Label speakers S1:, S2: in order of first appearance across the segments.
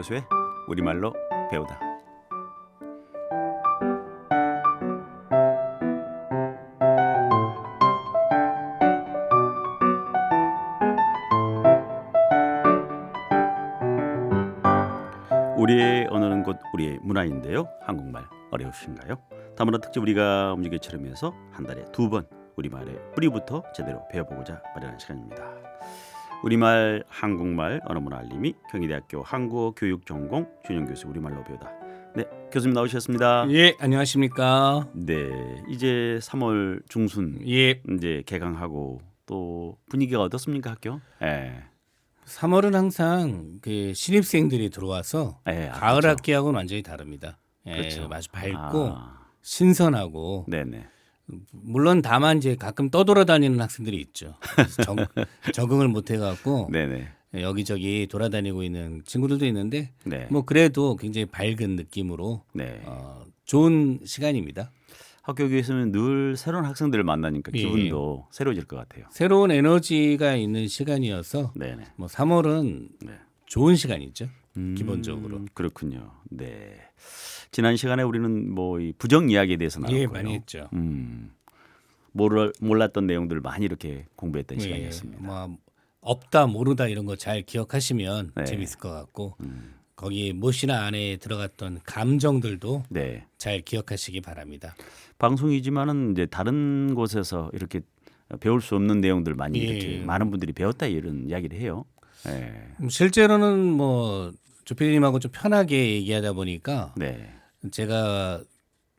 S1: 교수의 우리말로 배우다. 우리의 언어는 곧 우리의 문화인데요. 한국말 어려우신가요? 다문화 특집 우리가 움직여 처럼에서 한 달에 2번 우리말의 뿌리부터 제대로 배워보고자 마련한 시간입니다. 우리말, 한국말, 언어문화 알림이 경희대학교 한국어교육전공 준영 교수 우리말로 배우다. 네, 교수님 나오셨습니다.
S2: 예, 안녕하십니까?
S1: 네, 이제 3월 중순
S2: 예,
S1: 이제 개강하고 또 분위기가 어떻습니까 학교? 예.
S2: 3월은 항상 그 신입생들이 들어와서
S1: 예,
S2: 가을
S1: 그렇죠.
S2: 학기하고는 완전히 다릅니다. 예,
S1: 그렇죠.
S2: 아주 밝고
S1: 아,
S2: 신선하고
S1: 네네.
S2: 물론 다만 이제 가끔 떠돌아다니는 학생들이 있죠. 적응을 못 해갖고
S1: 네네.
S2: 여기저기 돌아다니고 있는 친구들도 있는데
S1: 네.
S2: 뭐 그래도 굉장히 밝은 느낌으로
S1: 네.
S2: 좋은 시간입니다.
S1: 학교에서는 늘 새로운 학생들을 만나니까
S2: 예.
S1: 기분도 새로워질 것 같아요.
S2: 새로운 에너지가 있는 시간이어서
S1: 네네.
S2: 뭐 3월은
S1: 네.
S2: 좋은 시간이죠. 기본적으로.
S1: 그렇군요. 네. 지난 시간에 우리는 뭐 이 부정 이야기에 대해서 나눴고요.
S2: 예, 많이 했죠.
S1: 몰랐던 내용들을 많이 이렇게 공부했던
S2: 예,
S1: 시간이었습니다.
S2: 뭐 없다 모르다 이런 거 잘 기억하시면
S1: 네.
S2: 재밌을 것 같고 거기 못이나 안에 들어갔던 감정들도
S1: 네.
S2: 잘 기억하시기 바랍니다.
S1: 방송이지만은 이제 다른 곳에서 이렇게 배울 수 없는 내용들 많이
S2: 예.
S1: 이렇게 많은 분들이 배웠다 이런 이야기를 해요. 네.
S2: 실제로는 뭐 조피디님하고 좀 편하게 얘기하다 보니까
S1: 네.
S2: 제가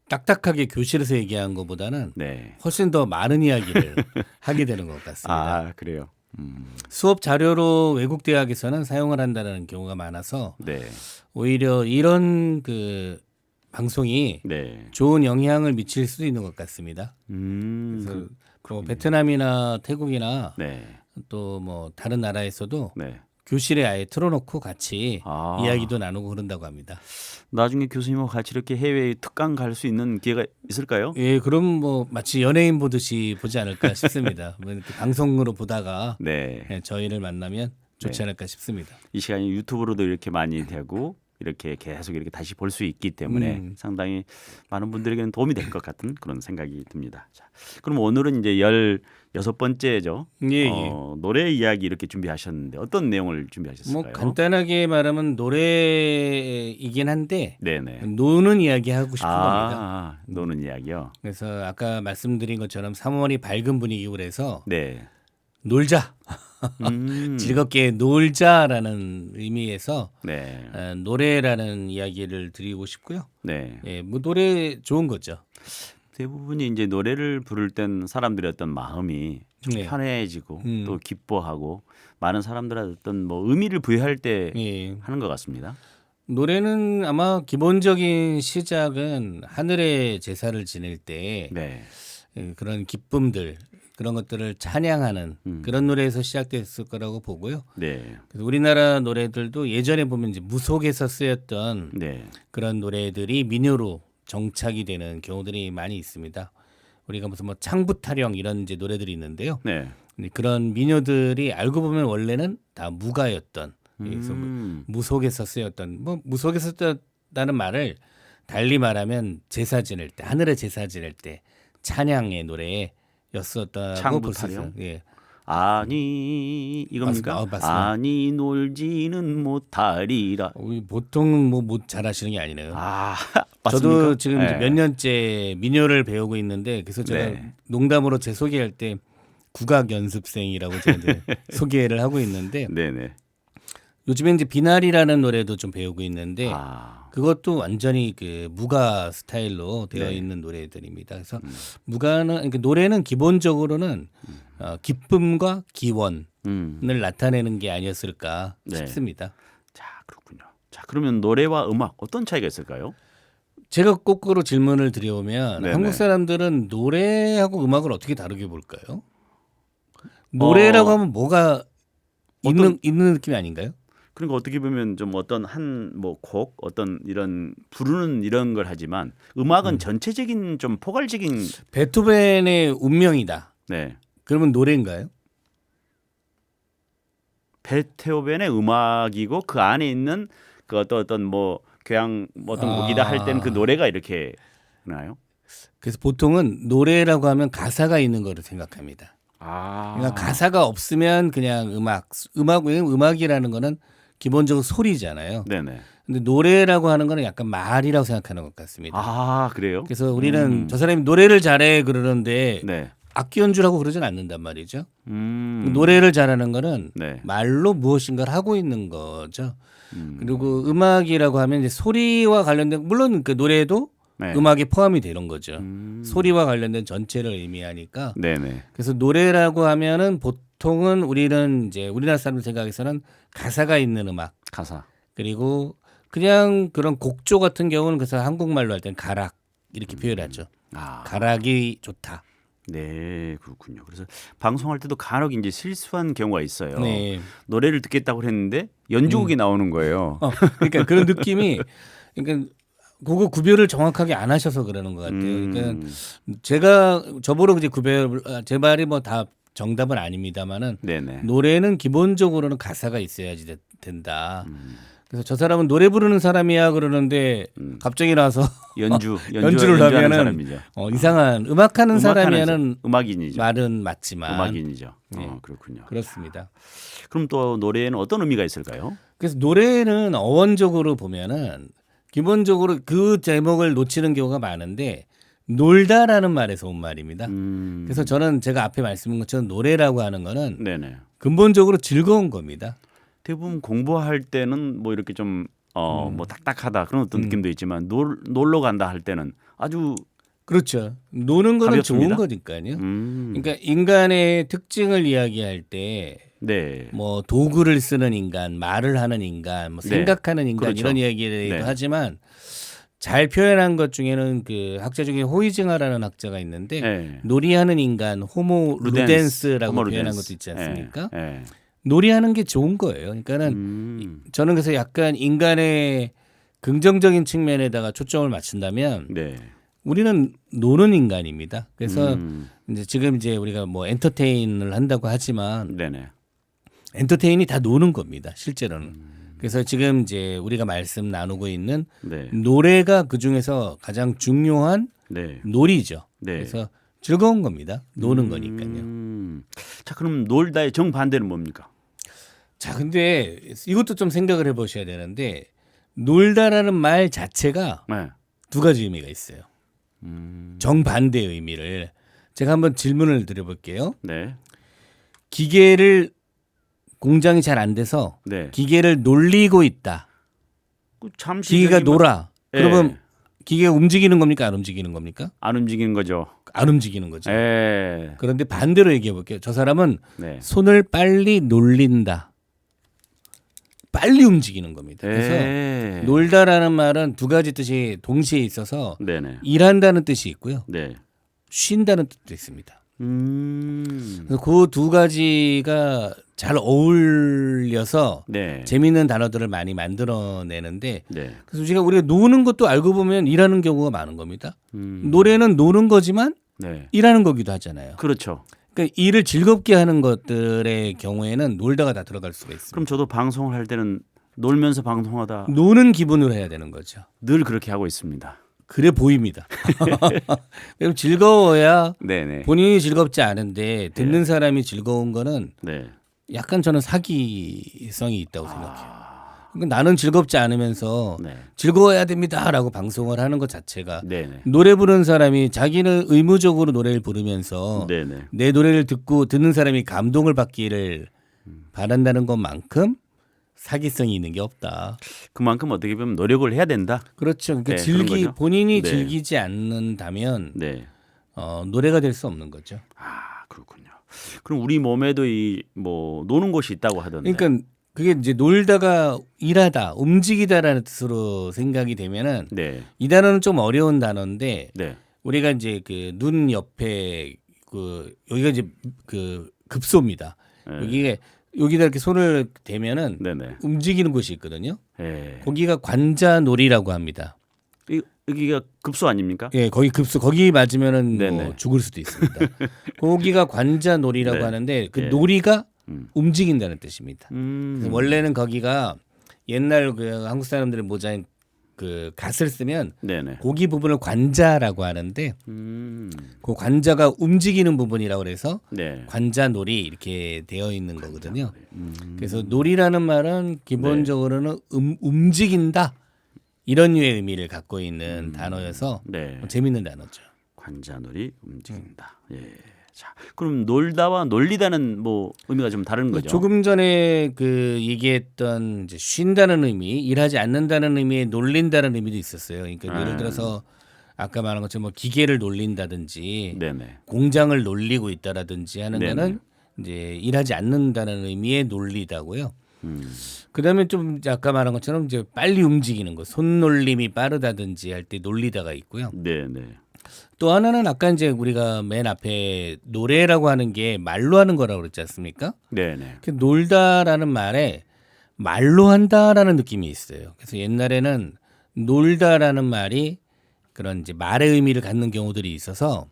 S2: 딱딱하게 교실에서 얘기한 것보다는
S1: 네.
S2: 훨씬 더 많은 이야기를 하게 되는 것 같습니다.
S1: 아, 그래요.
S2: 수업 자료로 외국 대학에서는 사용을 한다는 경우가 많아서
S1: 네.
S2: 오히려 이런 그 방송이
S1: 네.
S2: 좋은 영향을 미칠 수도 있는 것 같습니다. 그래서 뭐 베트남이나 태국이나
S1: 네.
S2: 또 뭐 다른 나라에서도
S1: 네.
S2: 교실에 아예 틀어놓고 같이
S1: 아.
S2: 이야기도 나누고 그런다고 합니다.
S1: 나중에 교수님하고 같이 이렇게 해외 특강 갈 수 있는 기회가 있을까요?
S2: 예, 그럼 뭐 마치 연예인 보듯이 보지 않을까 싶습니다. 뭐 이렇게 방송으로 보다가
S1: 네.
S2: 예, 저희를 만나면 좋지 않을까 싶습니다.
S1: 이 시간이 유튜브로도 이렇게 많이 되고 이렇게 계속 이렇게 다시 볼 수 있기 때문에 상당히 많은 분들에게는 도움이 될 것 같은 그런 생각이 듭니다. 자, 그럼 오늘은 이제 16번째죠.
S2: 예, 예.
S1: 노래 이야기 이렇게 준비하셨는데 어떤 내용을 준비하셨을까요?
S2: 뭐 간단하게 말하면 노래이긴 한데
S1: 네네.
S2: 노는 이야기 하고 싶은 겁니다.
S1: 아, 노는 이야기요.
S2: 그래서 아까 말씀드린 것처럼 3월이 밝은 분위기고 그래서
S1: 네.
S2: 놀자.
S1: 음,
S2: 즐겁게 놀자라는 의미에서
S1: 네.
S2: 노래라는 이야기를 드리고 싶고요.
S1: 네.
S2: 예, 뭐 노래 좋은 거죠.
S1: 대부분이 이제 노래를 부를 땐 사람들의 어떤 마음이 좀
S2: 네.
S1: 편해지고 또 기뻐하고 많은 사람들의 어떤 뭐 의미를 부여할 때
S2: 예.
S1: 하는 것 같습니다.
S2: 노래는 아마 기본적인 시작은 하늘에 제사를 지낼 때
S1: 네.
S2: 그런 기쁨들 그런 것들을 찬양하는 그런 노래에서 시작됐을 거라고 보고요.
S1: 네.
S2: 그래서 우리나라 노래들도 예전에 보면 이제 무속에서 쓰였던
S1: 네.
S2: 그런 노래들이 민요로 정착이 되는 경우들이 많이 있습니다. 우리가 무슨 뭐 창부타령 이런 이제 노래들이 있는데요.
S1: 네.
S2: 근데 그런 민요들이 알고 보면 원래는 다 무가였던 그래서 무속에서 쓰였던 뭐 무속에서 쓰였다는 말을 달리 말하면 제사 지낼 때 하늘에 제사 지낼 때 찬양의 노래였었다고 볼 수 있어요.
S1: 창부타령?
S2: 예.
S1: 아니 이겁니까?
S2: 맞습니다.
S1: 아니 놀지는 못하리라.
S2: 보통 뭐 잘하시는 게 아니네요.
S1: 아,
S2: 저도
S1: 맞습니까?
S2: 지금 이제
S1: 네.
S2: 몇 년째 민요를 배우고 있는데 그래서 제가
S1: 네.
S2: 농담으로 제 소개할 때 국악 연습생이라고 제가 이제 소개를 하고 있는데
S1: 네네.
S2: 요즘에 이제 비나리라는 노래도 좀 배우고 있는데
S1: 아,
S2: 그것도 완전히 그 무가 스타일로 되어
S1: 네.
S2: 있는 노래들입니다. 그래서 무가는 그러니까 노래는 기본적으로는 기쁨과 기원을 나타내는 게 아니었을까
S1: 네.
S2: 싶습니다.
S1: 자 그렇군요. 자 그러면 노래와 음악 어떤 차이가 있을까요?
S2: 제가 거꾸로 질문을 드려보면
S1: 네네.
S2: 한국 사람들은 노래하고 음악을 어떻게 다르게 볼까요? 노래라고 하면 뭐가 있는 느낌이 아닌가요?
S1: 그러니까 어떻게 보면 좀 어떤 한 뭐 곡 어떤 이런 부르는 이런 걸 하지만 음악은 전체적인 좀 포괄적인
S2: 베토벤의 운명이다.
S1: 네.
S2: 그러면 노래인가요?
S1: 베토벤의 음악이고 그 안에 있는 그 어떤 뭐 교양 뭐 어떤 곡이다 할 때는 그 노래가 이렇게 나요?
S2: 그래서 보통은 노래라고 하면 가사가 있는 거를 생각합니다.
S1: 아.
S2: 그러니까 가사가 없으면 그냥 음악이라는 거는 기본적으로 소리잖아요.
S1: 네네.
S2: 근데 노래라고 하는 거는 약간 말이라고 생각하는 것 같습니다.
S1: 아 그래요?
S2: 그래서 우리는 저 사람이 노래를 잘해 그러는데
S1: 네.
S2: 악기 연주라고 그러진 않는단 말이죠.
S1: 음.
S2: 노래를 잘하는 거는
S1: 네.
S2: 말로 무엇인가를 하고 있는 거죠.
S1: 음.
S2: 그리고 음악이라고 하면 이제 소리와 관련된 물론 그 노래도
S1: 네.
S2: 음악에 포함이 되는 거죠.
S1: 음.
S2: 소리와 관련된 전체를 의미하니까.
S1: 네네.
S2: 그래서 노래라고 하면은 보통은 우리는 이제 우리나라 사람들 생각에서는 가사가 있는 음악
S1: 가사.
S2: 그리고 그냥 그런 곡조 같은 경우는 그래서 한국말로 할 때는 가락 이렇게 표현하죠.
S1: 아.
S2: 가락이 좋다.
S1: 네 그렇군요. 그래서 방송할 때도 간혹 이제 실수한 경우가 있어요.
S2: 네.
S1: 노래를 듣겠다고 했는데 연주곡이 나오는 거예요.
S2: 그러니까 그런 느낌이 그러니까 그거 구별을 정확하게 안 하셔서 그러는 것 같아요. 그러니까 제가 저보러 이제 제 말이 뭐 다 정답은 아닙니다만은
S1: 네네.
S2: 노래는 기본적으로는 가사가 있어야지 된다. 그래서 저 사람은 노래 부르는 사람이야 그러는데 갑자기 나서 연주를
S1: 연주하는
S2: 하면은
S1: 사람이죠.
S2: 이상한 음악하는 사람이야는
S1: 음악인이죠.
S2: 말은 맞지만
S1: 음악인이죠.
S2: 네.
S1: 그렇군요.
S2: 그렇습니다.
S1: 그럼 또 노래에는 어떤 의미가 있을까요?
S2: 그래서 노래는 어원적으로 보면은 기본적으로 그 제목을 놓치는 경우가 많은데 놀다라는 말에서 온 말입니다. 그래서 저는 제가 앞에 말씀한 것처럼 노래라고 하는 거는
S1: 네네.
S2: 근본적으로 즐거운 겁니다.
S1: 대부분 공부할 때는 뭐 이렇게 좀 뭐 딱딱하다 그런 어떤 느낌도 있지만 놀러 간다 할 때는 아주
S2: 그렇죠. 노는 거는
S1: 가볍습니다.
S2: 좋은 거니까요.
S1: 음.
S2: 그러니까 인간의 특징을 이야기할 때
S1: 네.
S2: 뭐 도구를 쓰는 인간, 말을 하는 인간, 뭐
S1: 네.
S2: 생각하는 인간
S1: 그렇죠.
S2: 이런 이야기를
S1: 네.
S2: 하지만 잘 표현한 것 중에는 그 학자 중에 호이징하라는 학자가 있는데
S1: 네.
S2: 놀이하는 인간 호모 루덴스라고
S1: 호모
S2: 표현한
S1: 루덴스.
S2: 것도 있지 않습니까?
S1: 네.
S2: 놀이하는 게 좋은 거예요. 그러니까는 저는 그래서 약간 인간의 긍정적인 측면에다가 초점을 맞춘다면
S1: 네.
S2: 우리는 노는 인간입니다. 그래서 이제 지금 이제 우리가 뭐 엔터테인을 한다고 하지만
S1: 네네.
S2: 엔터테인이 다 노는 겁니다. 실제로는. 그래서 지금 이제 우리가 말씀 나누고 있는
S1: 네.
S2: 노래가 그 중에서 가장 중요한
S1: 네.
S2: 놀이죠.
S1: 네.
S2: 그래서 즐거운 겁니다. 노는 거니까요.
S1: 자, 그럼 놀다의 정반대는 뭡니까?
S2: 자, 근데 이것도 좀 생각을 해보셔야 되는데 놀다라는 말 자체가
S1: 네.
S2: 두 가지 의미가 있어요. 정반대의 의미를 제가 한번 질문을 드려볼게요.
S1: 네.
S2: 기계를 공장이 잘 안 돼서
S1: 네.
S2: 기계를 놀리고 있다.
S1: 그 잠시
S2: 기계가
S1: 저기 뭐-
S2: 놀아.
S1: 예.
S2: 그러면 기계가 움직이는 겁니까? 안 움직이는 겁니까?
S1: 안 움직이는 거죠.
S2: 안 움직이는 거죠.
S1: 예.
S2: 그런데 반대로 얘기해 볼게요. 저 사람은
S1: 네.
S2: 손을 빨리 놀린다. 빨리 움직이는 겁니다. 그래서
S1: 예.
S2: 놀다라는 말은 두 가지 뜻이 동시에 있어서
S1: 네네.
S2: 일한다는 뜻이 있고요.
S1: 네.
S2: 쉰다는 뜻도 있습니다.
S1: 음.
S2: 그래서 그 두 가지가 잘 어울려서
S1: 네.
S2: 재미있는 단어들을 많이 만들어내는데
S1: 네.
S2: 그래서 우리가 노는 것도 알고 보면 일하는 경우가 많은 겁니다.
S1: 음.
S2: 노래는 노는 거지만
S1: 네.
S2: 일하는 거기도 하잖아요.
S1: 그렇죠.
S2: 그러니까 일을 즐겁게 하는 것들의 경우에는 놀다가 다 들어갈 수가 있습니다.
S1: 그럼 저도 방송을 할 때는 놀면서 방송하다
S2: 노는 기분으로 해야 되는 거죠.
S1: 늘 그렇게 하고 있습니다.
S2: 그래 보입니다. 그럼 즐거워야
S1: 네네.
S2: 본인이 즐겁지 않은데 듣는 사람이 즐거운 거는
S1: 네.
S2: 약간 저는 사기성이 있다고 생각해요. 그러니까 나는 즐겁지 않으면서
S1: 네.
S2: 즐거워야 됩니다라고 방송을 하는 것 자체가
S1: 네네.
S2: 노래 부르는 사람이 자기는 의무적으로 노래를 부르면서
S1: 네네.
S2: 내 노래를 듣는 사람이 감동을 받기를 바란다는 것만큼 사기성이 있는 게 없다.
S1: 그만큼 어떻게 보면 노력을 해야 된다.
S2: 그렇죠. 그러니까
S1: 네, 그런 거죠.
S2: 본인이
S1: 네.
S2: 즐기지 않는다면
S1: 네.
S2: 노래가 될 수 없는 거죠.
S1: 아 그렇군요. 그럼 우리 몸에도 이 뭐 노는 곳이 있다고 하던데.
S2: 그러니까 그게 이제 놀다가 일하다, 움직이다라는 뜻으로 생각이 되면은
S1: 네.
S2: 이 단어는 좀 어려운 단어인데
S1: 네.
S2: 우리가 이제 그 눈 옆에 그 여기가 이제 그 급소입니다.
S1: 네.
S2: 여기다 이렇게 손을 대면은
S1: 네네.
S2: 움직이는 곳이 있거든요.
S1: 네.
S2: 거기가 관자놀이라고 합니다.
S1: 여기가 급소 아닙니까?
S2: 예, 거기 급소 거기 맞으면은 뭐
S1: 네네.
S2: 죽을 수도 있습니다. 거기가 관자놀이라고
S1: 네.
S2: 하는데 그
S1: 예.
S2: 놀이가 움직인다는 뜻입니다.
S1: 음.
S2: 그래서 원래는 거기가 옛날 그 한국 사람들의 모자인 그 갓을 쓰면
S1: 네네.
S2: 고기 부분을 관자라고 하는데 그 관자가 움직이는 부분이라고 그래서
S1: 네.
S2: 관자놀이 이렇게 되어 있는 거거든요. 그래서 놀이라는 말은 기본적으로는 움직인다 이런 류의 의미를 갖고 있는 단어여서
S1: 네.
S2: 재밌는 단어죠.
S1: 관자놀이 움직인다. 예. 자, 그럼 놀다와 놀리다는 뭐 의미가 좀 다른 거죠?
S2: 조금 전에 그 얘기했던 이제 쉰다는 의미, 일하지 않는다는 의미에 놀린다는 의미도 있었어요. 그러니까 예를 들어서 아까 말한 것처럼 뭐 기계를 놀린다든지
S1: 네네.
S2: 공장을 놀리고 있다라든지 하는
S1: 네네.
S2: 거는 이제 일하지 않는다는 의미의 놀리다고요.
S1: 음.
S2: 그다음에 좀 이제 아까 말한 것처럼 이제 빨리 움직이는 거, 손놀림이 빠르다든지 할 때 놀리다가 있고요.
S1: 네네.
S2: 또 하나는 아까 이제 우리가 맨 앞에 노래라고 하는 게 말로 하는 거라고 그랬지 않습니까?
S1: 네네.
S2: 그 놀다라는 말에 말로 한다라는 느낌이 있어요. 그래서 옛날에는 놀다라는 말이 그런 이제 말의 의미를 갖는 경우들이 있어서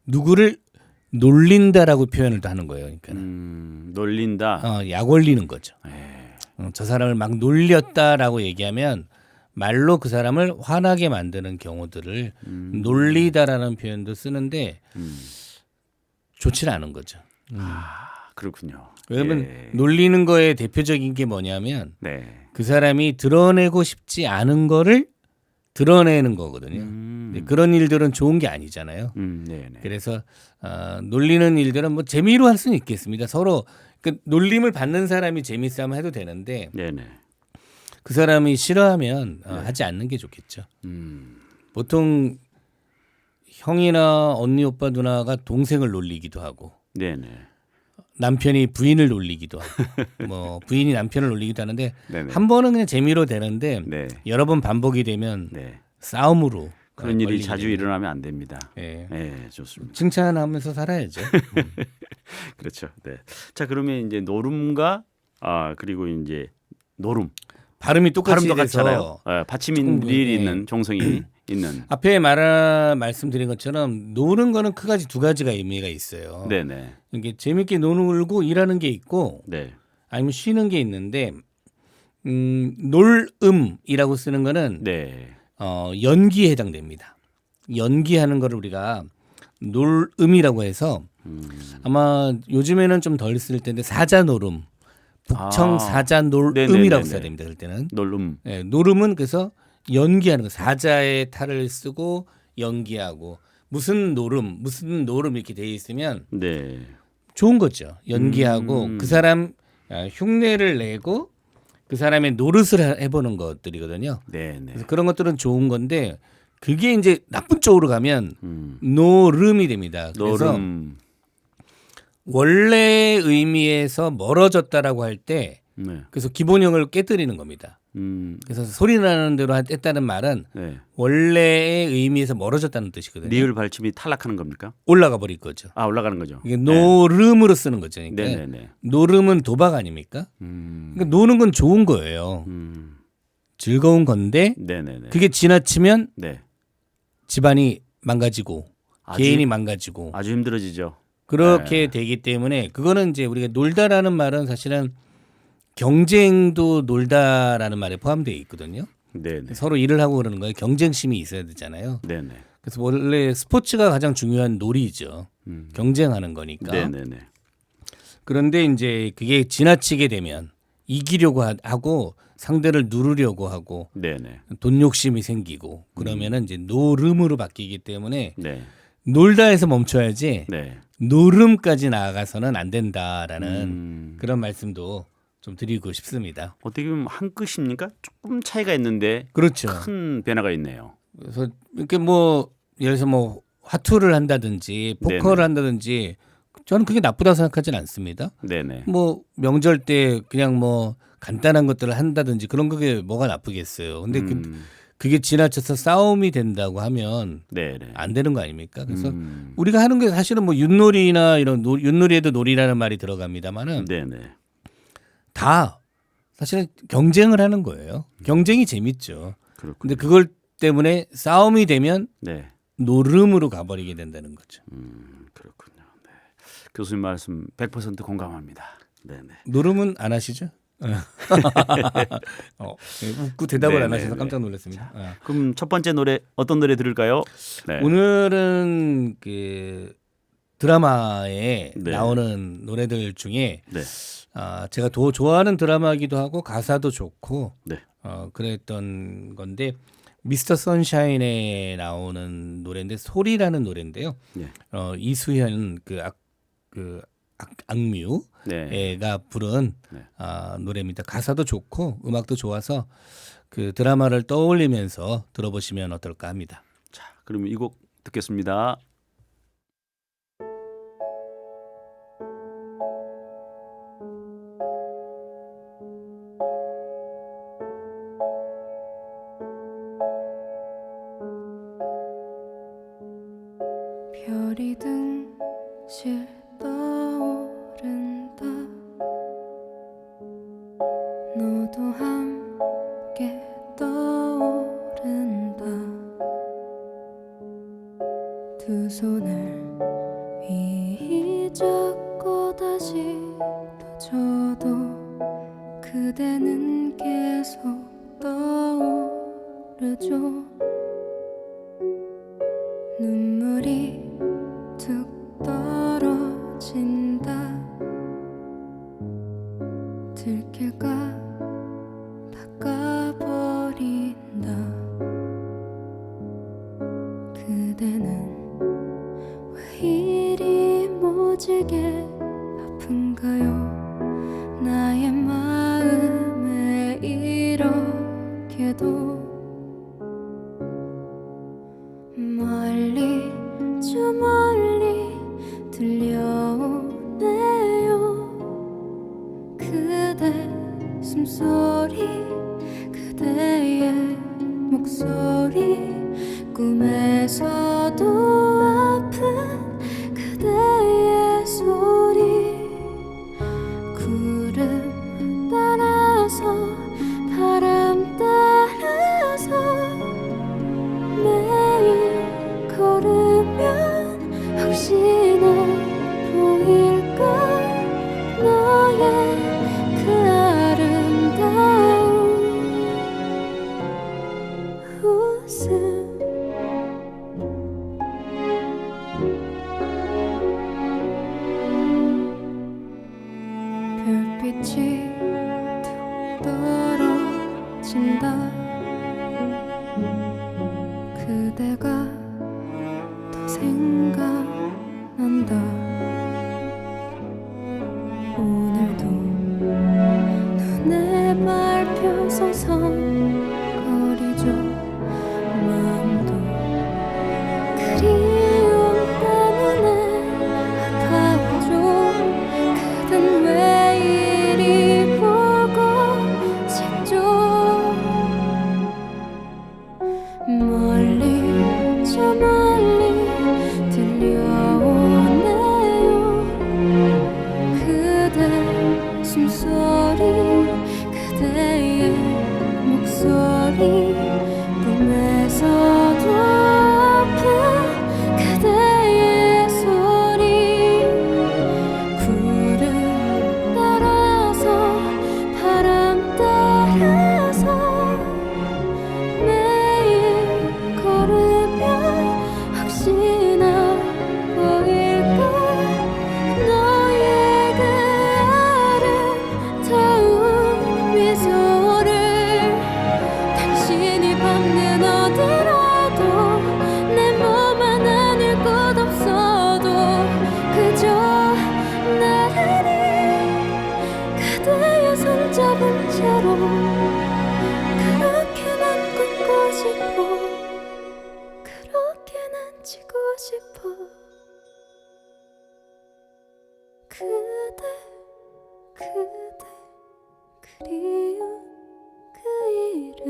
S2: 누구를 놀린다라고 표현을 또 하는 거예요. 그러니까
S1: 놀린다.
S2: 약 올리는 거죠.
S1: 예.
S2: 저 사람을 막 놀렸다라고 얘기하면 말로 그 사람을 화나게 만드는 경우들을 놀리다라는 표현도 쓰는데 좋지는 않은 거죠.
S1: 아, 그렇군요.
S2: 왜냐면
S1: 예.
S2: 놀리는 거에 대표적인 게 뭐냐면
S1: 네.
S2: 그 사람이 드러내고 싶지 않은 거를 드러내는 거거든요. 근데 그런 일들은 좋은 게 아니잖아요.
S1: 네네.
S2: 그래서 놀리는 일들은 뭐 재미로 할 수는 있겠습니다. 서로 그 놀림을 받는 사람이 재밌으면 해도 되는데
S1: 네네.
S2: 그 사람이 싫어하면 하지 않는 게 좋겠죠. 보통 형이나 언니, 오빠, 누나가 동생을 놀리기도 하고
S1: 네네.
S2: 남편이 부인을 놀리기도 하고 뭐 부인이 남편을 놀리기도 하는데
S1: 네네.
S2: 한 번은 그냥 재미로 되는데
S1: 네.
S2: 여러 번 반복이 되면
S1: 네.
S2: 싸움으로
S1: 그런 일이
S2: 걸리게
S1: 자주
S2: 됩니다.
S1: 일어나면 안 됩니다.
S2: 예.
S1: 네, 좋습니다.
S2: 칭찬하면서 살아야죠.
S1: 그렇죠. 네. 자, 그러면 이제 노름과 그리고 이제 노름.
S2: 발음이 똑같이
S1: 발음
S2: 돼서
S1: 똑같잖아요. 받침인들이
S2: 예.
S1: 있는 종성이 있는.
S2: 앞에 말씀드린 것처럼 노는 거는 크가지 두 가지가 의미가 있어요.
S1: 네네.
S2: 이게 재밌게 놀고 일하는 게 있고
S1: 네.
S2: 아니면 쉬는 게 있는데 놀음이라고 쓰는 거는
S1: 네.
S2: 연기에 해당됩니다. 연기하는 거를 우리가 놀음이라고 해서 아마 요즘에는 좀 덜 쓸 텐데 사자놀음, 북청 사자놀음이라고
S1: 네네네네.
S2: 써야 됩니다. 그럴 때는
S1: 놀름.
S2: 네, 놀음은 그래서 연기하는 거 사자의 탈을 쓰고 연기하고 무슨 노름 이렇게 돼 있으면
S1: 네.
S2: 좋은 거죠. 연기하고 그 사람 흉내를 내고 그 사람의 노릇을 해보는 것들이거든요.
S1: 네네.
S2: 그래서 그런 것들은 좋은 건데 그게 이제 나쁜 쪽으로 가면
S1: 음.
S2: 노름이 됩니다. 그래서
S1: 노름.
S2: 원래 의미에서 멀어졌다라고 할 때
S1: 네.
S2: 그래서 기본형을 깨뜨리는 겁니다.
S1: 음.
S2: 그래서 소리 나는 대로 했다는 말은
S1: 네.
S2: 원래의 의미에서 멀어졌다는 뜻이거든요.
S1: 리을 발침이 탈락하는 겁니까?
S2: 올라가 버릴 거죠.
S1: 올라가는 거죠.
S2: 이게 노름으로 쓰는 거죠. 그러니까
S1: 네네네.
S2: 노름은 도박 아닙니까? 그러니까 노는 건 좋은 거예요. 즐거운 건데
S1: 네네네.
S2: 그게 지나치면
S1: 네.
S2: 집안이 망가지고
S1: 아주-
S2: 개인이 망가지고
S1: 아주 힘들어지죠.
S2: 그렇게 되기 때문에 그거는 이제 우리가 놀다라는 말은 사실은 경쟁도 놀다라는 말에 포함되어 있거든요.
S1: 네네.
S2: 서로 일을 하고 그러는 거에 경쟁심이 있어야 되잖아요.
S1: 네네.
S2: 그래서 원래 스포츠가 가장 중요한 놀이죠. 경쟁하는 거니까.
S1: 네네네.
S2: 그런데 이제 그게 지나치게 되면 이기려고 하고 상대를 누르려고 하고
S1: 네네.
S2: 돈 욕심이 생기고 그러면은 이제 노름으로 바뀌기 때문에
S1: 네.
S2: 놀다에서 멈춰야지
S1: 네.
S2: 노름까지 나아가서는 안 된다라는 그런 말씀도 좀 드리고 싶습니다.
S1: 어떻게 보면 한 끗입니까? 조금 차이가 있는데
S2: 그렇죠.
S1: 큰 변화가 있네요.
S2: 그래서 이렇게 뭐 예를 들어서 뭐 화투를 한다든지 포커를
S1: 네네.
S2: 한다든지 저는 그게 나쁘다고 생각하지는 않습니다.
S1: 네네.
S2: 뭐 명절 때 그냥 뭐 간단한 것들을 한다든지 그런 그게 뭐가 나쁘겠어요. 근데 그게 지나쳐서 싸움이 된다고 하면
S1: 네네.
S2: 안 되는 거 아닙니까? 그래서 우리가 하는 게 사실은 뭐 윷놀이나 이런 윷놀이에도 놀이라는 말이 들어갑니다만은
S1: 네네.
S2: 다 사실은 경쟁을 하는 거예요. 경쟁이 재밌죠.
S1: 그렇군요.
S2: 근데 그걸 때문에 싸움이 되면
S1: 네.
S2: 노름으로 가버리게 된다는 거죠.
S1: 그렇군요. 네. 교수님 말씀 100% 공감합니다. 네네.
S2: 노름은 안 하시죠? 웃고 대답을 안
S1: 네네네.
S2: 하셔서 깜짝 놀랐습니다.
S1: 그럼 첫 번째 노래 어떤 노래 들을까요? 네.
S2: 오늘은 그 드라마에
S1: 네.
S2: 나오는 노래들 중에
S1: 네.
S2: 제가 더 좋아하는 드라마이기도 하고 가사도 좋고
S1: 네.
S2: 그랬던 건데 미스터 선샤인에 나오는 노래인데 소리라는 노래인데요.
S1: 네.
S2: 이수현 악뮤
S1: 네.
S2: 애가 부른
S1: 네.
S2: 노래입니다. 가사도 좋고 음악도 좋아서 그 드라마를 떠올리면서 들어보시면 어떨까 합니다.
S1: 자, 그럼 이 곡 듣겠습니다.
S3: 별이 등실 떠오른다. 너도 함께 떠오른다. 두 손을 위히 잡고 다시 떠줘도 그대는 계속 떠오르죠. 눈물이 툭 떨어진다. 들킬까 닦아버린다. 그대는 왜 이리 모질게 아픈가요? 나의 마음에 이렇게도 멀리 저 멀리 들려오네요. 그대 숨소리 그대의 목소리 꿈에서도 아픈 그대의 소리 구름 따라서 바람 따라서 매일 걸으면 혹시나 보일까 너의 그 아름다운 웃음. 별빛이 툭 떨어진다. 그대가 더 생각난다. 오늘도 눈에 밟혀 서성거리죠. 마음도 그리움 때문에 아파오죠. 그댄 왜 이리 보고 싶죠. 멀리 저 멀리 들려오네요. 그대 숨소리 그대의 목소리 꿈에서도 아픈 그대의 소리 구름 따라서 바람 따라서 매일 걸으면 혹시나 보일까 너의 그 아름다운 미소를 당신이 밟는 어디라도 내 몸 하나는 곳 없어도 그저 나란히 그대의 손잡은 채로 그렇게 난 걷고 싶어. 그렇게 난 지고 싶어. 그대 그대 그리운 그 이름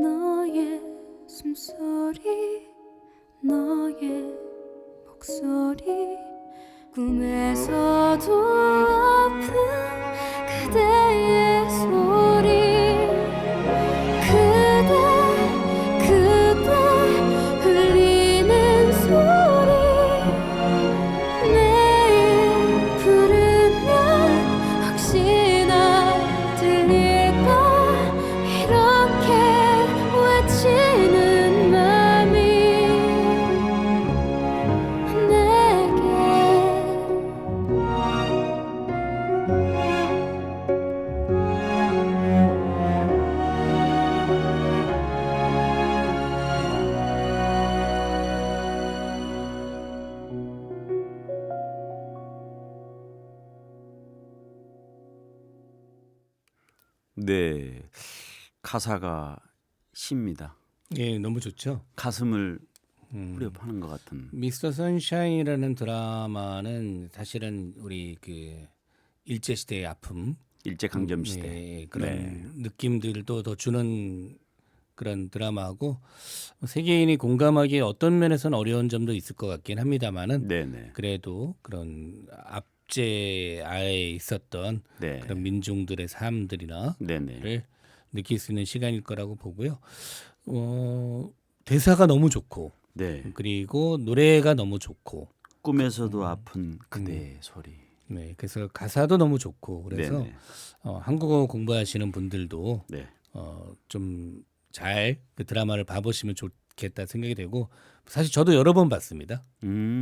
S3: 너의 숨소리 너의 목소리 꿈에서도 아픈 그대의 소리 그대 흘리는 소리 매일 부르면 혹시나
S1: 네. 가사가 십니다.
S2: 예, 너무 좋죠.
S1: 가슴을 후려파는 것 같은.
S2: 미스터 선샤인이라는 드라마는 사실은 우리 그 일제 시대의 아픔,
S1: 일제 강점 시대.
S2: 예, 그런
S1: 네.
S2: 느낌들도 더 주는 그런 드라마고 세계인이 공감하기에 어떤 면에서는 어려운 점도 있을 것 같긴 합니다만은
S1: 네네.
S2: 그래도 그런 압제하에 있었던
S1: 네.
S2: 그런 민중들의 삶들이나
S1: 네네.
S2: 를 느낄 수 있는 시간일 거라고 보고요. 대사가 너무 좋고
S1: 네.
S2: 그리고 노래가 너무 좋고
S1: 꿈에서도 아픈 그대의 소리.
S2: 네, 그래서 가사도 너무 좋고 그래서
S1: 네네.
S2: 한국어 공부하시는 분들도
S1: 네.
S2: 좀 잘 그 드라마를 봐보시면 좋겠다 생각이 되고 사실 저도 여러 번 봤습니다.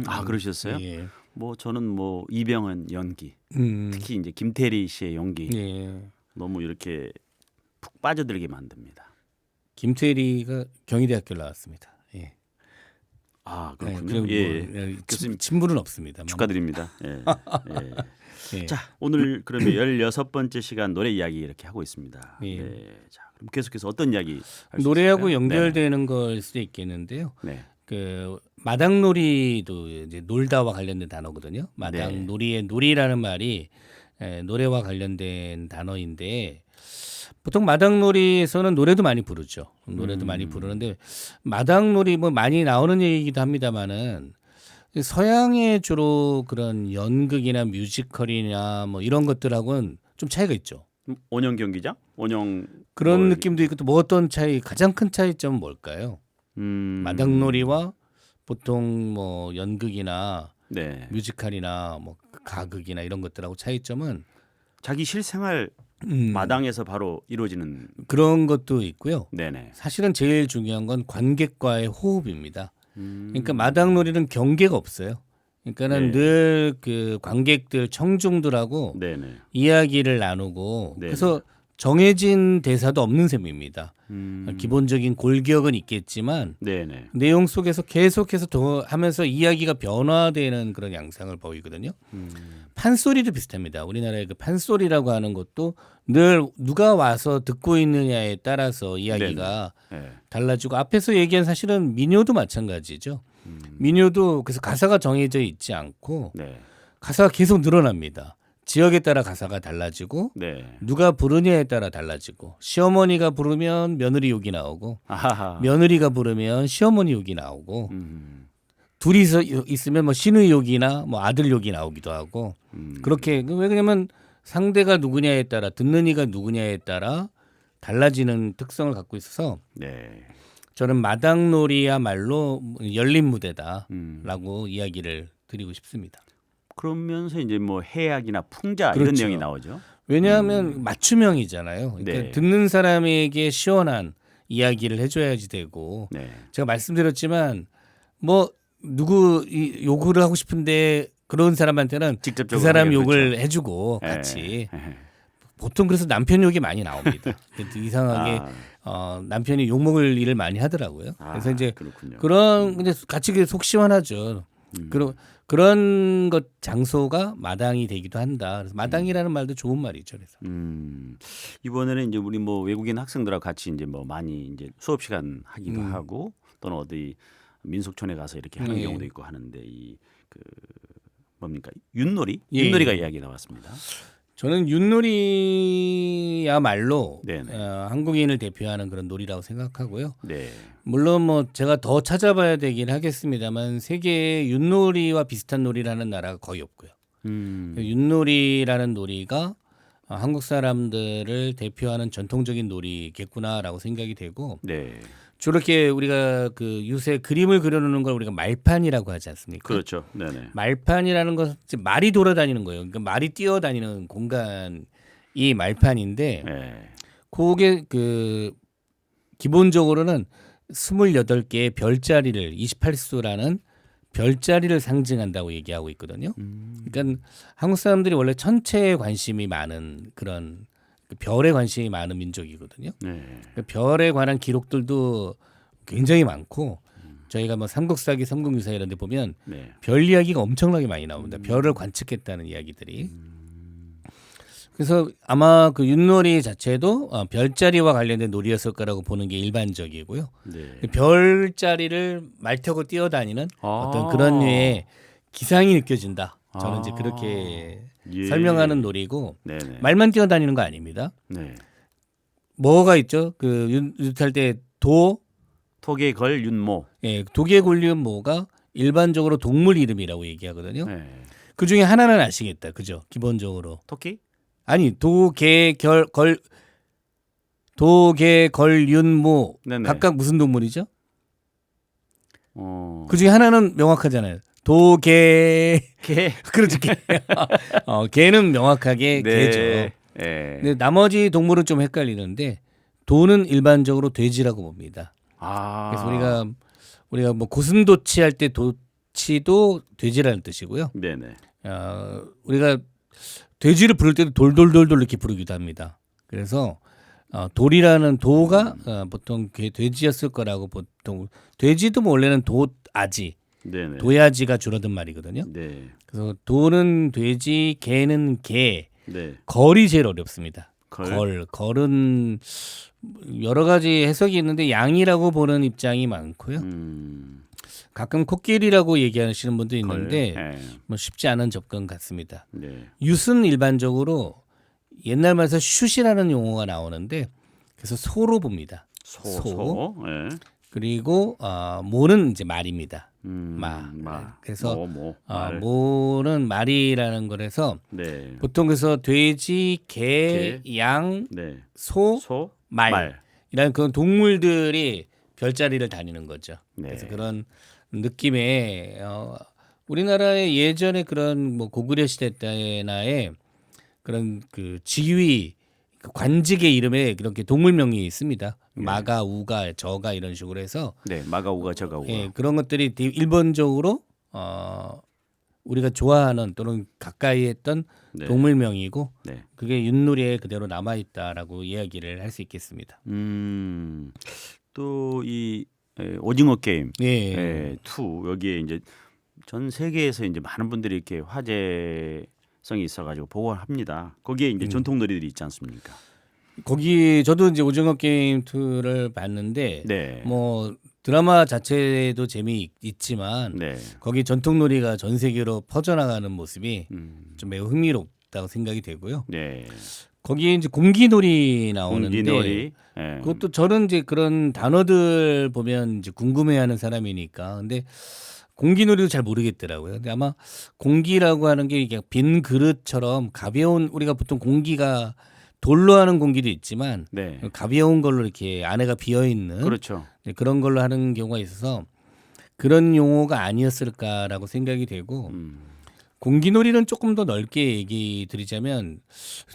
S1: 아 그러셨어요?
S2: 예.
S1: 뭐 저는 뭐 이병헌 연기,
S2: 음,
S1: 특히 이제 김태리 씨의 연기
S2: 예.
S1: 너무 이렇게 푹 빠져들게 만듭니다.
S2: 김태리가 경희대학교를 나왔습니다. 예.
S1: 아
S2: 네,
S1: 그렇군요.
S2: 그리고
S1: 예.
S2: 뭐,
S1: 교수님
S2: 친분은 없습니다.
S1: 축하드립니다. 예. 예.
S2: 예.
S1: 자 오늘 그러면 16번째 시간 노래 이야기 이렇게 하고 있습니다.
S2: 예.
S1: 네. 자 그럼 계속해서 어떤 이야기 할수
S2: 노래하고
S1: 있을까요?
S2: 연결되는 걸 수도 있겠는데요.
S1: 네.
S2: 그 마당놀이도 이제 놀다와 관련된 단어거든요. 마당놀이의 놀이라는 말이 노래와 관련된 단어인데 보통 마당놀이에서는 노래도 많이 부르죠. 노래도 많이 부르는데 마당놀이 뭐 많이 나오는 얘기이기도 합니다만은 서양의 주로 그런 연극이나 뮤지컬이나 뭐 이런 것들하고는 좀 차이가 있죠.
S1: 원형 경기장? 원형
S2: 그런
S1: 뭐,
S2: 느낌도 있고 또 뭐 어떤 차이 가장 큰 차이점은 뭘까요? 마당놀이와 보통 뭐 연극이나
S1: 네.
S2: 뮤지컬이나 뭐 가극이나 이런 것들하고 차이점은
S1: 자기 실생활 마당에서 바로 이루어지는
S2: 그런 것도 있고요.
S1: 네네.
S2: 사실은 제일 중요한 건 관객과의 호흡입니다. 그러니까 마당놀이는 경계가 없어요. 그러니까는
S1: 네.
S2: 늘 그 관객들 청중들하고
S1: 네네.
S2: 이야기를 나누고
S1: 네네.
S2: 그래서 정해진 대사도 없는 셈입니다. 기본적인 골기억은 있겠지만
S1: 네네.
S2: 내용 속에서 계속해서 더 하면서 이야기가 변화되는 그런 양상을 보이거든요. 판소리도 비슷합니다. 우리나라의 그 판소리라고 하는 것도 늘 누가 와서 듣고 있느냐에 따라서 이야기가
S1: 네.
S2: 달라지고 앞에서 얘기한 사실은 민요도 마찬가지죠. 민요도 그래서 가사가 정해져 있지 않고
S1: 네.
S2: 가사가 계속 늘어납니다. 지역에 따라 가사가 달라지고
S1: 네.
S2: 누가 부르냐에 따라 달라지고 시어머니가 부르면 며느리 욕이 나오고
S1: 아하하.
S2: 며느리가 부르면 시어머니 욕이 나오고 둘이서 있으면 뭐 시누이 욕이나 뭐 아들 욕이 나오기도 하고 그렇게 왜 그러냐면 상대가 누구냐에 따라 듣는 이가 누구냐에 따라 달라지는 특성을 갖고 있어서
S1: 네.
S2: 저는 마당놀이야말로 열린 무대다라고 이야기를 드리고 싶습니다.
S1: 그러면서 이제 뭐 해악이나 풍자 이런
S2: 그렇죠.
S1: 내용이 나오죠.
S2: 왜냐하면 맞춤형이잖아요. 그러니까
S1: 네.
S2: 듣는 사람에게 시원한 이야기를 해줘야지 되고
S1: 네.
S2: 제가 말씀드렸지만 뭐 누구 욕을 하고 싶은데 그런 사람한테는
S1: 직접적으로
S2: 그 사람
S1: 하긴
S2: 욕을
S1: 그렇죠.
S2: 해주고
S1: 예.
S2: 같이
S1: 예.
S2: 보통 그래서 남편 욕이 많이 나옵니다. 근데 이상하게 남편이 욕 먹을 일을 많이 하더라고요. 그래서 이제
S1: 그렇군요.
S2: 그런 근데 같이 속 시원하죠. 그런 것 장소가 마당이 되기도 한다. 그래서 마당이라는 말도 좋은 말이죠. 그래서
S1: 이번에는 이제 우리 뭐 외국인 학생들하고 같이 이제 뭐 많이 이제 수업 시간 하기도 하고 또는 어디 민속촌에 가서 이렇게 하는
S2: 예.
S1: 경우도 있고 하는데 이 그 뭡니까 윷놀이?
S2: 예.
S1: 윷놀이가 이야기 나왔습니다.
S2: 저는 윷놀이야말로
S1: 네네.
S2: 한국인을 대표하는 그런 놀이라고 생각하고요.
S1: 네.
S2: 물론 뭐 제가 더 찾아봐야 되긴 하겠습니다만 세계에 윷놀이와 비슷한 놀이라는 나라가 거의 없고요. 윷놀이라는 놀이가 한국 사람들을 대표하는 전통적인 놀이겠구나라고 생각이 되고
S1: 네.
S2: 주로 이렇게 우리가 그 요새 그림을 그려놓는 걸 우리가 말판이라고 하지 않습니까?
S1: 그렇죠. 네네.
S2: 말판이라는 것은 말이 돌아다니는 거예요. 그러니까 말이 뛰어다니는 공간이 말판인데
S1: 네.
S2: 그게 그 기본적으로는 28개의 별자리를 28수라는 별자리를 상징한다고 얘기하고 있거든요. 그러니까 한국 사람들이 원래 천체에 관심이 많은 그런 별에 관심이 많은 민족이거든요.
S1: 네.
S2: 그러니까 별에 관한 기록들도 굉장히 많고 저희가 뭐 삼국사기, 삼국유사 이런 데 보면
S1: 네.
S2: 별 이야기가 엄청나게 많이 나옵니다. 별을 관측했다는 이야기들이. 그래서 아마 그 윷놀이 자체도 별자리와 관련된 놀이였을 거라고 보는 게 일반적이고요.
S1: 네.
S2: 별자리를 말 타고 뛰어다니는 어떤 그런 류의 기상이 느껴진다. 저는 이제 그렇게
S1: 예.
S2: 설명하는 놀이고
S1: 네네.
S2: 말만 뛰어다니는 거 아닙니다.
S1: 네.
S2: 뭐가 있죠? 그 윷할 때
S1: 톡에 걸 윤모.
S2: 예, 독에 걸린 모가 일반적으로 동물 이름이라고 얘기하거든요.
S1: 네.
S2: 그 중에 하나는 아시겠다, 그죠? 기본적으로
S1: 토끼?
S2: 아니 도개 걸윤모
S1: 네네.
S2: 각각 무슨 동물이죠?
S1: 어.
S2: 그 중에 하나는 명확하잖아요. 도개
S1: 개.
S2: 그렇죠. 개. 개는 명확하게 개죠.
S1: 네.
S2: 근데 나머지 동물은 좀 헷갈리는데 도는 일반적으로 돼지라고 봅니다.
S1: 아.
S2: 그래서 우리가 뭐 고슴도치 할 때 도치도 돼지라는 뜻이고요.
S1: 네네.
S2: 우리가 돼지를 부를 때도 돌돌돌돌 이렇게 부르기도 합니다. 그래서 돌이라는 도가 보통 돼지였을 거라고 보통 돼지도 뭐 원래는 도아지,
S1: 네네.
S2: 도야지가 줄어든 말이거든요.
S1: 네.
S2: 그래서 도는 돼지, 개는 개,
S1: 네.
S2: 걸이 제일 어렵습니다.
S1: 걸.
S2: 걸은 여러 가지 해석이 있는데 양이라고 보는 입장이 많고요. 가끔 코끼리라고 얘기하시는 분도 있는데
S1: 네.
S2: 뭐 쉽지 않은 접근 같습니다.
S1: 네.
S2: 윷은 일반적으로 옛날 말에서 슛이라는 용어가 나오는데 그래서 소로 봅니다.
S1: 소. 네.
S2: 그리고 모는 이제 말입니다. 마. 그래서
S1: 말.
S2: 모는 말이라는 거라서
S1: 네.
S2: 보통 그래서 돼지, 개, 양,
S1: 네.
S2: 소,
S1: 소,
S2: 말. 이라는 그런 동물들이 별자리를 다니는 거죠.
S1: 네.
S2: 그래서 그런 느낌의 우리나라의 예전에 그런 뭐 고구려 시대 때나의 그런 그 지위 그 관직의 이름에 그렇게 동물명이 있습니다. 마가, 우가, 저가 이런 식으로 해서
S1: 네. 마가우가 저가우가.
S2: 예, 그런 것들이 되게 일본적으로 우리가 좋아하는 또는 가까이 했던
S1: 네.
S2: 동물명이고
S1: 네.
S2: 그게 윷놀이에 그대로 남아 있다라고 이야기를 할 수 있겠습니다.
S1: 또 이 오징어 게임
S2: 예.
S1: 2 여기에 이제 전 세계에서 이제 많은 분들이 이렇게 화제성이 있어가지고 보고를 합니다. 거기에 이제 전통 놀이들이 있지 않습니까?
S2: 거기 저도 이제 오징어 게임 2를 봤는데
S1: 네.
S2: 뭐 드라마 자체도 재미있지만
S1: 네.
S2: 거기 전통놀이가 전 세계로 퍼져나가는 모습이 좀 매우 흥미롭다고 생각이 되고요.
S1: 네.
S2: 거기에 이제 공기놀이 나오는데
S1: 공기놀이. 네.
S2: 그것도 저는 이제 그런 단어들 보면 이제 궁금해하는 사람이니까 근데 공기놀이도 잘 모르겠더라고요. 근데 아마 공기라고 하는 게 이게 빈 그릇처럼 가벼운 우리가 보통 공기가 돌로 하는 공기도 있지만
S1: 네.
S2: 가벼운 걸로 이렇게 안에가 비어 있는
S1: 그렇죠.
S2: 그런 걸로 하는 경우가 있어서 그런 용어가 아니었을까라고 생각이 되고 공기놀이는 조금 더 넓게 얘기 드리자면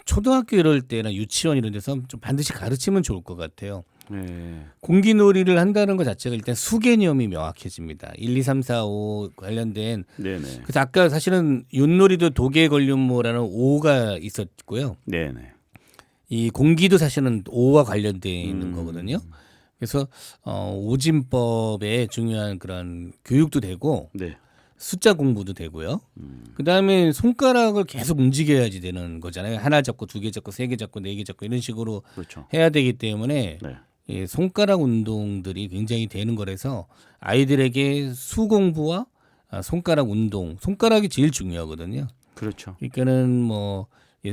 S2: 초등학교 이럴 때나 유치원 이런 데서 좀 반드시 가르치면 좋을 것 같아요.
S1: 네.
S2: 공기놀이를 한다는 것 자체가 일단 수 개념이 명확해집니다. 1, 2, 3, 4, 5 관련된.
S1: 네네.
S2: 그래서 아까 사실은 윷놀이도 독에 걸륜모라는 5가 있었고요.
S1: 네네.
S2: 이 공기도 사실은 5와 관련되어 있는 거거든요. 그래서 오진법에 중요한 그런 교육도 되고
S1: 네.
S2: 숫자 공부도 되고요. 그다음에 손가락을 계속 움직여야지 되는 거잖아요. 하나 잡고 두 개 잡고 세 개 잡고 네 개 잡고 이런 식으로
S1: 그렇죠.
S2: 해야 되기 때문에
S1: 네.
S2: 이 손가락 운동들이 굉장히 되는 거라서 아이들에게 수 공부와 손가락 운동, 손가락이 제일 중요하거든요.
S1: 그렇죠.
S2: 그러니까는 뭐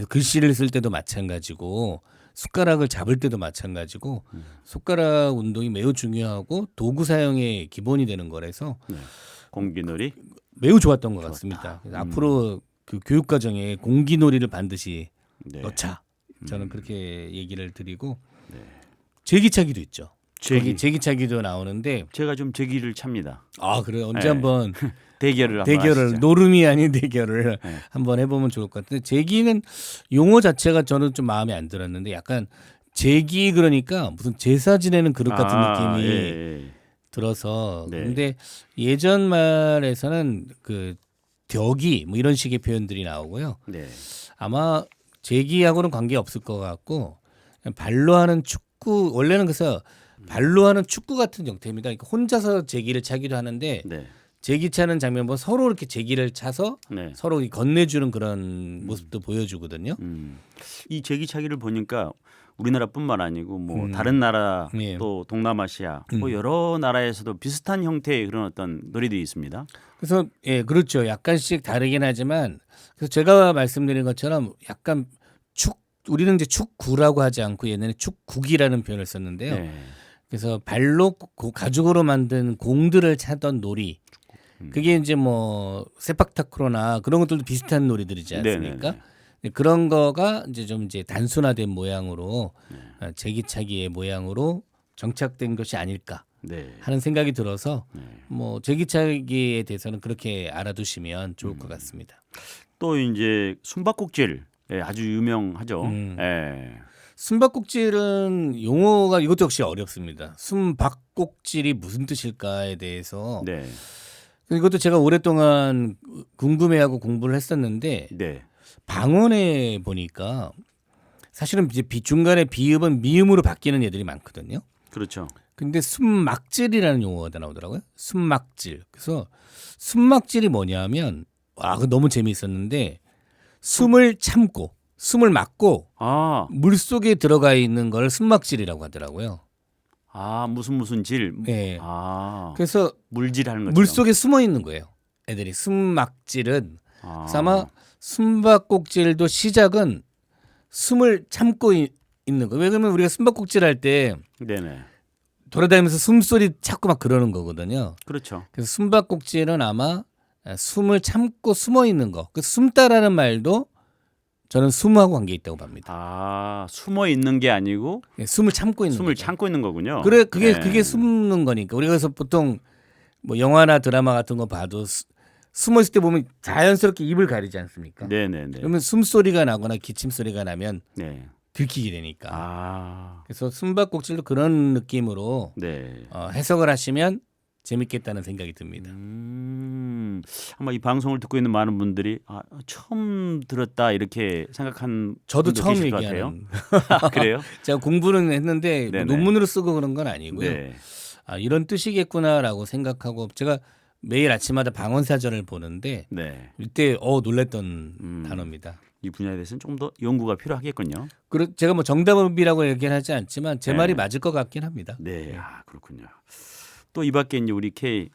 S2: 글씨를 쓸 때도 마찬가지고 숟가락을 잡을 때도 마찬가지고 손가락 운동이 매우 중요하고 도구 사용의 기본이 되는 거라서
S1: 네. 공기놀이.
S2: 매우 좋았던 것 같습니다. 그래서 앞으로 그 교육 과정에 공기놀이를 반드시
S1: 네.
S2: 넣자. 저는 그렇게 얘기를 드리고
S1: 네.
S2: 제기차기도 있죠.
S1: 제기.
S2: 제기차기도 나오는데
S1: 제가 좀 제기를 찹니다.
S2: 아 그래 언제
S1: 네.
S2: 한번
S1: 대결을 한번
S2: 대결을
S1: 하시죠.
S2: 노름이 아닌 대결을
S1: 네.
S2: 한번 해보면 좋을 것 같은데 제기는 용어 자체가 저는 좀 마음에 안 들었는데 약간 제기 그러니까 무슨 제사 지내는 그릇 같은 느낌이
S1: 예.
S2: 들어서
S1: 네.
S2: 근데 예전 말에서는 그 덕이 뭐 이런 식의 표현들이 나오고요.
S1: 네.
S2: 아마 제기하고는 관계 없을 것 같고 그냥 발로 하는 축구 원래는 그래서 발로 하는 축구 같은 형태입니다. 그러니까 혼자서 제기를 차기도 하는데
S1: 네.
S2: 제기 차는 장면 보면 서로 이렇게 제기를 차서
S1: 네.
S2: 서로 건네주는 그런 모습도 보여주거든요.
S1: 이 제기차기를 보니까 우리나라뿐만 아니고 뭐
S2: 음.
S1: 다른 나라
S2: 예.
S1: 또 동남아시아 뭐 여러 나라에서도 비슷한 형태의 그런 어떤 놀이들이 있습니다.
S2: 그래서 예, 그렇죠. 약간씩 다르긴 하지만 그래서 제가 말씀드린 것처럼 약간 우리는 이제 축구라고 하지 않고 옛날에 축국이라는 표현을 썼는데요.
S1: 네.
S2: 그래서 발로 가죽으로 만든 공들을 차던 놀이. 그게 이제 뭐 세팍타크로나 그런 것들도 비슷한 놀이들이지 않습니까?
S1: 네네네.
S2: 그런 거가 이제 좀 이제 단순화된 모양으로 제기차기의 모양으로 정착된 것이 아닐까
S1: 네.
S2: 하는 생각이 들어서
S1: 네.
S2: 뭐 제기차기에 대해서는 그렇게 알아두시면 좋을 것 같습니다.
S1: 또 이제 숨바꼭질 아주 유명하죠.
S2: 음.
S1: 예.
S2: 숨바꼭질은 용어가 이것도 역시 어렵습니다. 숨바꼭질이 무슨 뜻일까에 대해서
S1: 네.
S2: 이것도 제가 오랫동안 궁금해하고 공부를 했었는데
S1: 네.
S2: 방언에 보니까 사실은 이제 중간에 비읍은 미음으로 바뀌는 애들이 많거든요.
S1: 그렇죠.
S2: 근데 숨막질이라는 용어가 나오더라고요. 숨막질. 그래서 숨막질이 뭐냐면 그거 너무 재미있었는데 숨을 참고 숨을 막고
S1: 아,
S2: 물 속에 들어가 있는 걸 숨막질이라고 하더라고요.
S1: 무슨 질.
S2: 네. 그래서
S1: 물질하는 거죠.
S2: 물 속에 숨어 있는 거예요. 애들이 숨막질은 그래서 아마 숨바꼭질도 시작은 숨을 참고 있는 거. 왜냐면 우리가 숨바꼭질 할 때
S1: 네네.
S2: 돌아다니면서 숨소리 찾고 막 그러는 거거든요.
S1: 그렇죠.
S2: 그래서 숨바꼭질은 아마 숨을 참고 숨어 있는 거. 그 숨다라는 말도 저는 숨하고 관계 있다고 봅니다.
S1: 숨어 있는 게 아니고
S2: 숨을 참고 있는
S1: 숨을
S2: 거죠.
S1: 참고 있는 거군요.
S2: 그래 그게
S1: 네.
S2: 그게 숨는 거니까 우리가 그래서 보통 뭐 영화나 드라마 같은 거 봐도 숨어 있을 때 보면 자연스럽게 입을 가리지 않습니까?
S1: 네네네.
S2: 그러면 숨소리가 나거나 기침 소리가 나면
S1: 네.
S2: 들키게 되니까.
S1: 그래서
S2: 그래서 숨바꼭질도 그런 느낌으로
S1: 네.
S2: 해석을 하시면 재밌겠다는 생각이 듭니다.
S1: 아마 이 방송을 듣고 있는 많은 분들이 처음 들었다 이렇게 생각한
S2: 저도
S1: 분도
S2: 처음
S1: 계실 것
S2: 얘기하는.
S1: 같아요. 그래요?
S2: 제가 공부는 했는데 뭐
S1: 네네.
S2: 논문으로 쓰고 그런 건 아니고요.
S1: 네.
S2: 이런 뜻이겠구나라고 생각하고 제가 매일 아침마다 방언사전을 보는데
S1: 네.
S2: 이때 놀랬던 단어입니다.
S1: 이 분야에 대해서는 조금 더 연구가 필요하겠군요.
S2: 제가 뭐 정답이라고 얘기는 하지 않지만 제
S1: 네.
S2: 말이 맞을 것 같긴 합니다.
S1: 네. 그렇군요. 또 이 밖에 이제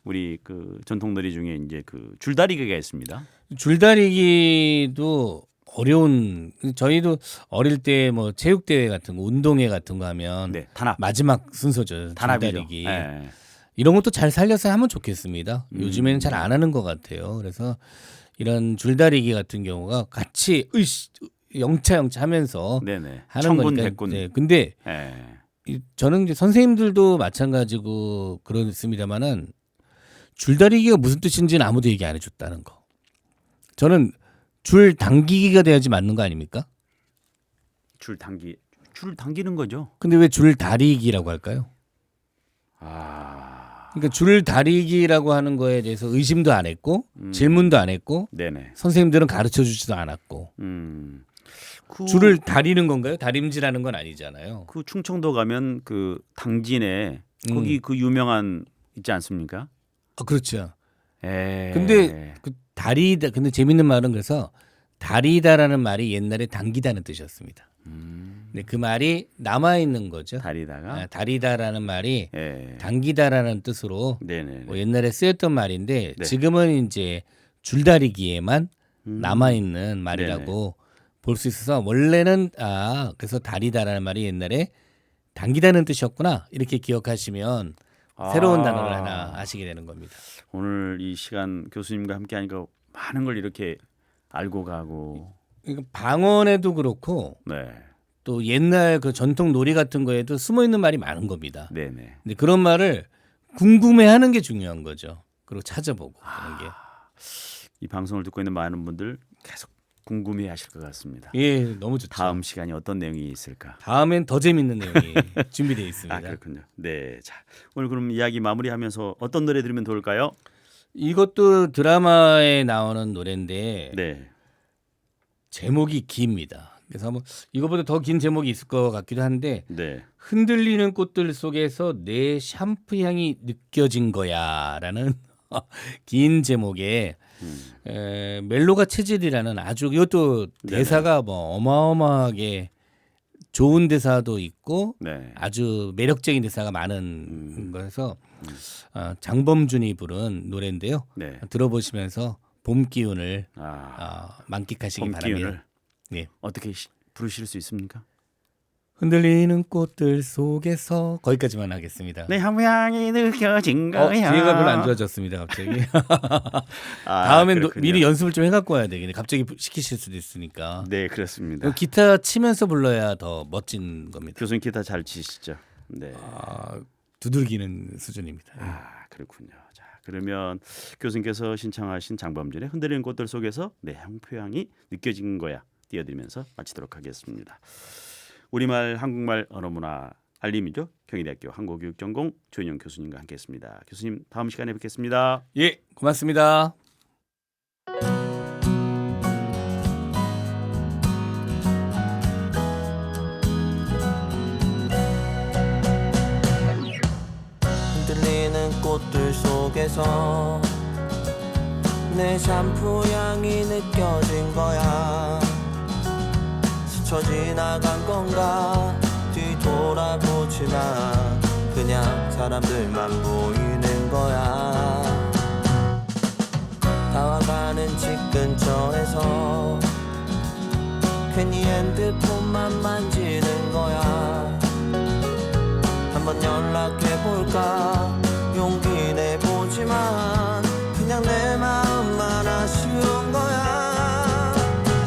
S1: 우리 그 전통놀이 중에 이제 그 줄다리기가 있습니다.
S2: 줄다리기도 어려운 저희도 어릴 때 뭐 체육대회 같은 거 운동회 같은 거 하면
S1: 네. 단합.
S2: 마지막 순서죠.
S1: 단합이죠.
S2: 줄다리기.
S1: 네.
S2: 이런 것도 잘 살려서 하면 좋겠습니다. 요즘에는 잘
S1: 음.
S2: 안 하는 것 같아요. 그래서 이런 줄다리기 같은 경우가 같이 영차 하면서
S1: 네네.
S2: 하는
S1: 천군
S2: 거니까.
S1: 백군.
S2: 네. 근데
S1: 네.
S2: 저는 이제 선생님들도 마찬가지고 그렇습니다만은 줄다리기가 무슨 뜻인지는 아무도 얘기 안 해줬다는 거. 저는 줄 당기기가 돼야지 맞는 거 아닙니까?
S1: 줄 당기는 거죠.
S2: 근데 왜 줄다리기라고 할까요? 그러니까 줄다리기라고 하는 거에 대해서 의심도 안 했고 질문도 안 했고
S1: 네네.
S2: 선생님들은 가르쳐 주지도 않았고 줄을 다리는 건가요? 다림질하는 건 아니잖아요.
S1: 그 충청도 가면 그 당진에 거기 그 유명한 있지 않습니까?
S2: 그렇죠.
S1: 에.
S2: 근데 그 다리다. 근데 재밌는 말은 그래서 다리다라는 말이 옛날에 당기다는 뜻이었습니다. 근데 그 말이 남아 있는 거죠.
S1: 다리다가
S2: 다리다라는 말이
S1: 예.
S2: 당기다라는 뜻으로
S1: 네네.
S2: 뭐 옛날에 쓰였던 말인데
S1: 네.
S2: 지금은 이제 줄다리기에만 남아 있는 말이라고 볼 수 있어서 원래는 그래서 다리다라는 말이 옛날에 당기다는 뜻이었구나 이렇게 기억하시면 새로운 단어를 하나 아시게 되는 겁니다.
S1: 오늘 이 시간 교수님과 함께하니까 많은 걸 이렇게 알고 가고.
S2: 그러니까 방언에도 그렇고
S1: 네.
S2: 또 옛날 그 전통 놀이 같은 거에도 숨어 있는 말이 많은 겁니다.
S1: 네네.
S2: 근데 그런 말을 궁금해하는 게 중요한 거죠. 그리고 찾아보고 하는 게.
S1: 이 방송을 듣고 있는 많은 분들 계속 궁금해하실 것 같습니다.
S2: 예, 너무 좋죠.
S1: 다음 시간이 어떤 내용이 있을까?
S2: 다음엔 더 재밌는 내용이 준비되어 있습니다.
S1: 그렇군요. 네, 자 오늘 그럼 이야기 마무리하면서 어떤 노래 들으면 좋을까요?
S2: 이것도 드라마에 나오는 노래인데
S1: 네.
S2: 제목이 깁니다. 그래서 뭐 이거보다 더 긴 제목이 있을 것 같기도 한데
S1: 네.
S2: 흔들리는 꽃들 속에서 내 샴푸 향이 느껴진 거야라는 긴 제목에 멜로가 체질이라는 아주 이것도
S1: 네네.
S2: 대사가 뭐 어마어마하게 좋은 대사도 있고
S1: 네.
S2: 아주 매력적인 대사가 많은 거라서 장범준이 부른 노래인데요.
S1: 네.
S2: 들어보시면서 봄 기운을 만끽하시기
S1: 봄
S2: 바랍니다.
S1: 기운을
S2: 네.
S1: 어떻게 부르실 수 있습니까?
S2: 흔들리는 꽃들 속에서 거기까지만 하겠습니다.
S1: 내 함양이 느껴진 거야.
S2: 뒤에가 별로 안 좋아졌습니다. 갑자기.
S1: 아,
S2: 다음엔
S1: 그렇군요.
S2: 미리 연습을 좀 해갖고 와야 되겠네. 갑자기 시키실 수도 있으니까.
S1: 네, 그렇습니다.
S2: 기타 치면서 불러야 더 멋진 겁니다.
S1: 교수님 기타 잘 치시죠? 네.
S2: 두들기는 수준입니다.
S1: 그렇군요. 자, 그러면 교수님께서 신청하신 장범준의 흔들리는 꽃들 속에서 내 향표향이 느껴진 거야 띄워드리면서 마치도록 하겠습니다. 우리말 한국말 언어문화 알림이죠. 경희대학교 한국교육전공 조인영 교수님과 함께했습니다. 교수님 다음 시간에 뵙겠습니다.
S2: 예, 고맙습니다.
S4: 흔들리는 꽃들 속에서 내 샴푸 향이 느껴진 거야. 스쳐 지나간 건가 뒤돌아보지만 그냥 사람들만 보이는 거야. 다와가는 집 근처에서 괜히 핸드폰만 만지는 거야. 한번 연락해볼까 용기 내보지만 그냥 내 마음만 아쉬운 거야.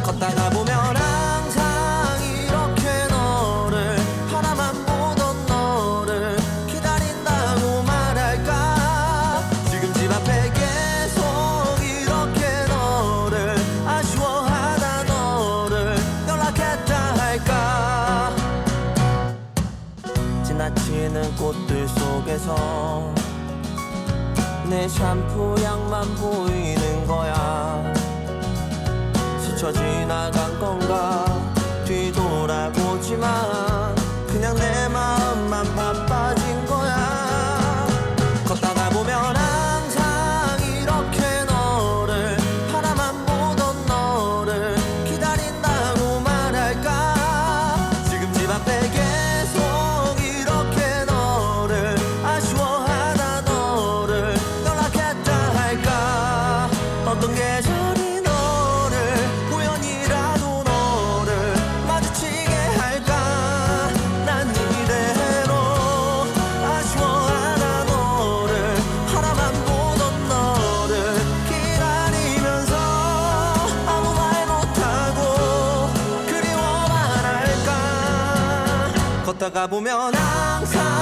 S4: 걷다가 보면 항상 이렇게 너를 바라만 보던 너를 기다린다고 말할까. 지금 집 앞에 계속 이렇게 너를 아쉬워하다 너를 연락했다 할까. 지나치는 꽃들 속에서 내 샴푸 향만 보이는 거야. 스쳐 지나간 건가 뒤돌아보지만 그냥 내 마음만 바빠진 거야. 걷다가 보면 항상 이렇게 너를 바라만 보던 너를 기다린다고 말할까. 지금 집 앞에 계속 이렇게 너를 아쉬워하다 너를 연락했다 할까. 어떤 계절이 너를 우연이라도 너를 마주치게 할까. 난 이대로 아쉬워하다 너를 바라만 보던 너를 기다리면서 아무 말 못하고 그리워만 할까. 걷다가 보면 항상